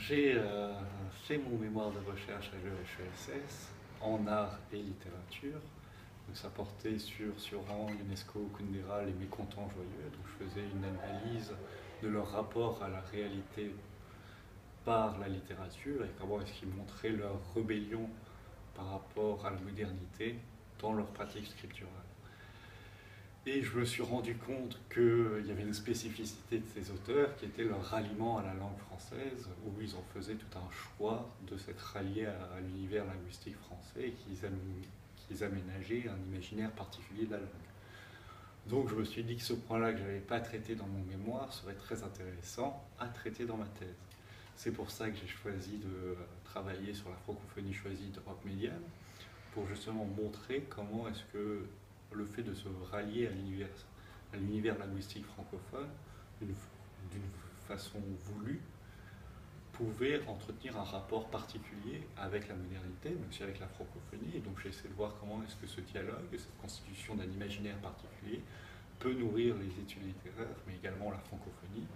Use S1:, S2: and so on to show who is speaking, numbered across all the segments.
S1: j'ai fait mon mémoire de recherche à l'EHESS en art et littérature. Donc ça portait sur Sioran, UNESCO, Kundera, les mécontents joyeux. Donc je faisais une analyse de leur rapport à la réalité par la littérature et comment est-ce qu'ils montraient leur rébellion par rapport à la modernité dans leur pratique scripturale. Et je me suis rendu compte qu'il y avait une spécificité de ces auteurs qui était leur ralliement à la langue française, où ils en faisaient tout un choix de s'être ralliés à l'univers linguistique français et qu'ils aménageaient un imaginaire particulier de la langue. Donc je me suis dit que ce point-là que je n'avais pas traité dans mon mémoire serait très intéressant à traiter dans ma thèse. C'est pour ça que j'ai choisi de travailler sur la francophonie choisie d'Europe Médiane, pour justement montrer comment est-ce que le fait de se rallier à l'univers linguistique francophone d'une façon voulue pouvait entretenir un rapport particulier avec la modernité, mais aussi avec la francophonie. Et donc j'ai essayé de voir comment est-ce que ce dialogue, cette constitution d'un imaginaire particulier peut nourrir les études littéraires, mais également la francophonie,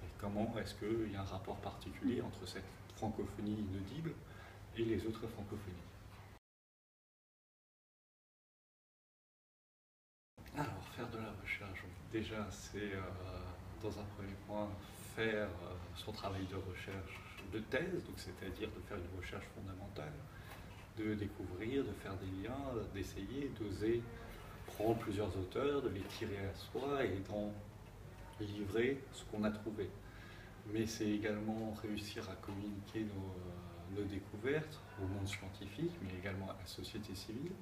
S1: et comment est-ce qu'il y a un rapport particulier entre cette francophonie inaudible et les autres francophonies. Alors, faire de la recherche, déjà, c'est dans un premier point faire son travail de recherche de thèse, donc c'est-à-dire de faire une recherche fondamentale, de découvrir, de faire des liens, d'essayer, d'oser prendre plusieurs auteurs, de les tirer à soi et d'en livrer ce qu'on a trouvé. Mais c'est également réussir à communiquer nos découvertes au monde scientifique, mais également à la société civile.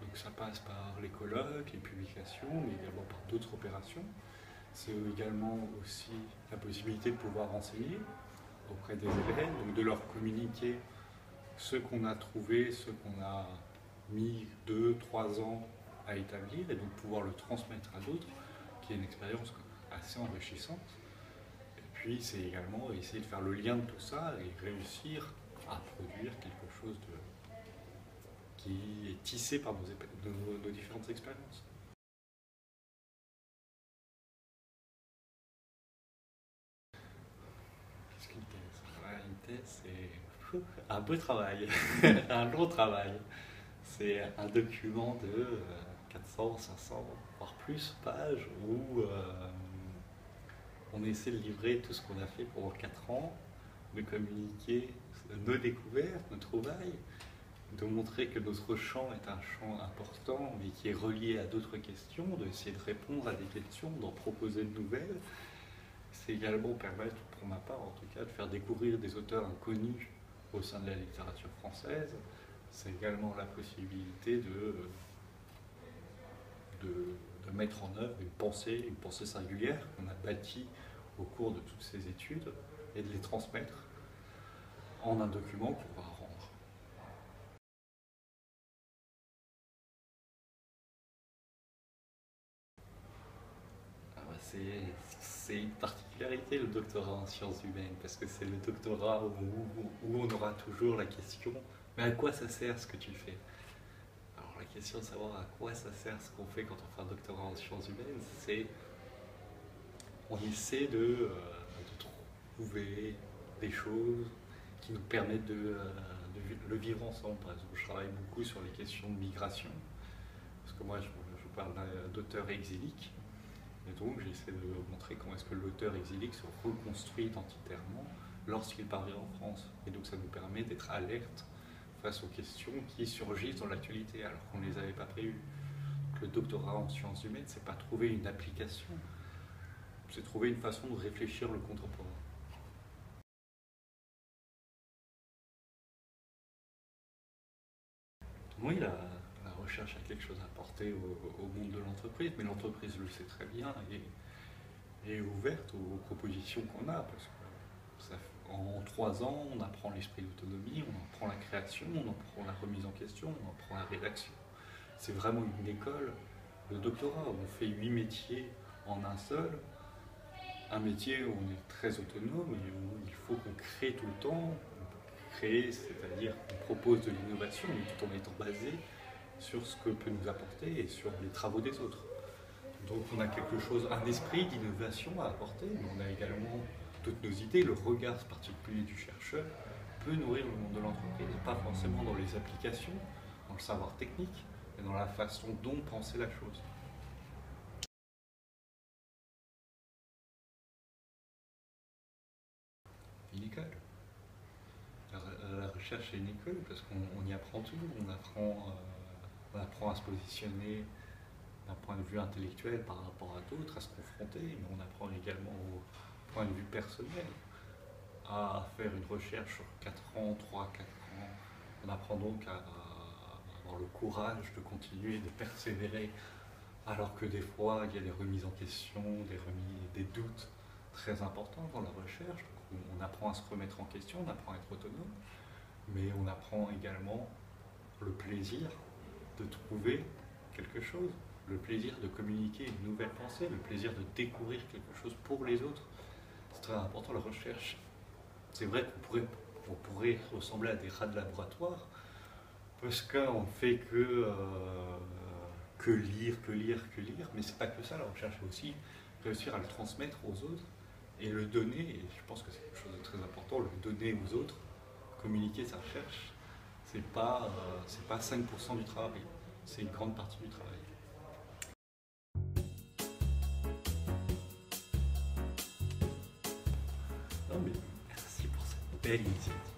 S1: Donc ça passe par les colloques, les publications, mais également par d'autres opérations. C'est également aussi la possibilité de pouvoir enseigner auprès des élèves, donc de leur communiquer ce qu'on a trouvé, ce qu'on a mis 2-3 ans à établir, et donc pouvoir le transmettre à d'autres, qui est une expérience assez enrichissante. Et puis c'est également essayer de faire le lien de tout ça et réussir à produire quelque chose qui est tissé par nos différentes expériences. Qu'est-ce qu'une thèse? Une thèse, c'est un beau travail, un long travail. C'est un document de 400, 500, voire plus pages où on essaie de livrer tout ce qu'on a fait pendant 4 ans, de communiquer nos découvertes, nos trouvailles, de montrer que notre champ est un champ important, mais qui est relié à d'autres questions, d'essayer de répondre à des questions, d'en proposer de nouvelles. C'est également permettre, pour ma part en tout cas, de faire découvrir des auteurs inconnus au sein de la littérature française. C'est également la possibilité de mettre en œuvre une pensée singulière qu'on a bâtie au cours de toutes ces études et de les transmettre en un document qu'on va rendre. C'est une particularité le doctorat en sciences humaines, parce que c'est le doctorat où on aura toujours la question « mais à quoi ça sert ce que tu fais ?» Alors la question de savoir à quoi ça sert ce qu'on fait quand on fait un doctorat en sciences humaines, c'est on essaie de trouver des choses qui nous permettent de le vivre ensemble. Par exemple, je travaille beaucoup sur les questions de migration, parce que moi je parle d'auteurs exiliques. Et donc j'essaie de montrer comment est-ce que l'auteur exilique se reconstruit identitairement lorsqu'il parvient en France. Et donc ça nous permet d'être alerte face aux questions qui surgissent dans l'actualité alors qu'on ne les avait pas prévues. Donc, le doctorat en sciences humaines, c'est pas trouver une application, c'est trouver une façon de réfléchir le contemporain. Oui, la recherche a quelque chose à apporter au monde de l'entreprise, mais l'entreprise le sait très bien et est ouverte aux propositions qu'on a, parce que en 3 ans, on apprend l'esprit d'autonomie, on apprend la création, on apprend la remise en question, on apprend la rédaction. C'est vraiment une école de doctorat, où on fait 8 métiers en un seul, un métier où on est très autonome et où il faut qu'on crée tout le temps. Créer, c'est-à-dire qu'on propose de l'innovation, mais tout en étant basé sur ce que peut nous apporter et sur les travaux des autres. Donc on a quelque chose, un esprit d'innovation à apporter, mais on a également toutes nos idées, le regard particulier du chercheur peut nourrir le monde de l'entreprise, pas forcément dans les applications, dans le savoir technique, mais dans la façon dont penser la chose. Une école. La recherche est une école parce qu'on y apprend tout, on apprend à se positionner d'un point de vue intellectuel par rapport à d'autres, à se confronter, mais on apprend également au point de vue personnel à faire une recherche sur 4 ans, 3, 4 ans. On apprend donc à avoir le courage de continuer, de persévérer, alors que des fois il y a des remises en question, des doutes très importants dans la recherche. Donc on apprend à se remettre en question, on apprend à être autonome, mais on apprend également le plaisir de trouver quelque chose, le plaisir de communiquer une nouvelle pensée, le plaisir de découvrir quelque chose pour les autres. C'est très important la recherche. C'est vrai qu'on pourrait ressembler à des rats de laboratoire parce qu'on ne fait que lire, mais c'est pas que ça, la recherche, c'est aussi réussir à le transmettre aux autres et le donner, et je pense que c'est quelque chose de très important, le donner aux autres, communiquer sa recherche, c'est pas 5% du travail, c'est une grande partie du travail. Non mais merci pour cette belle initiative.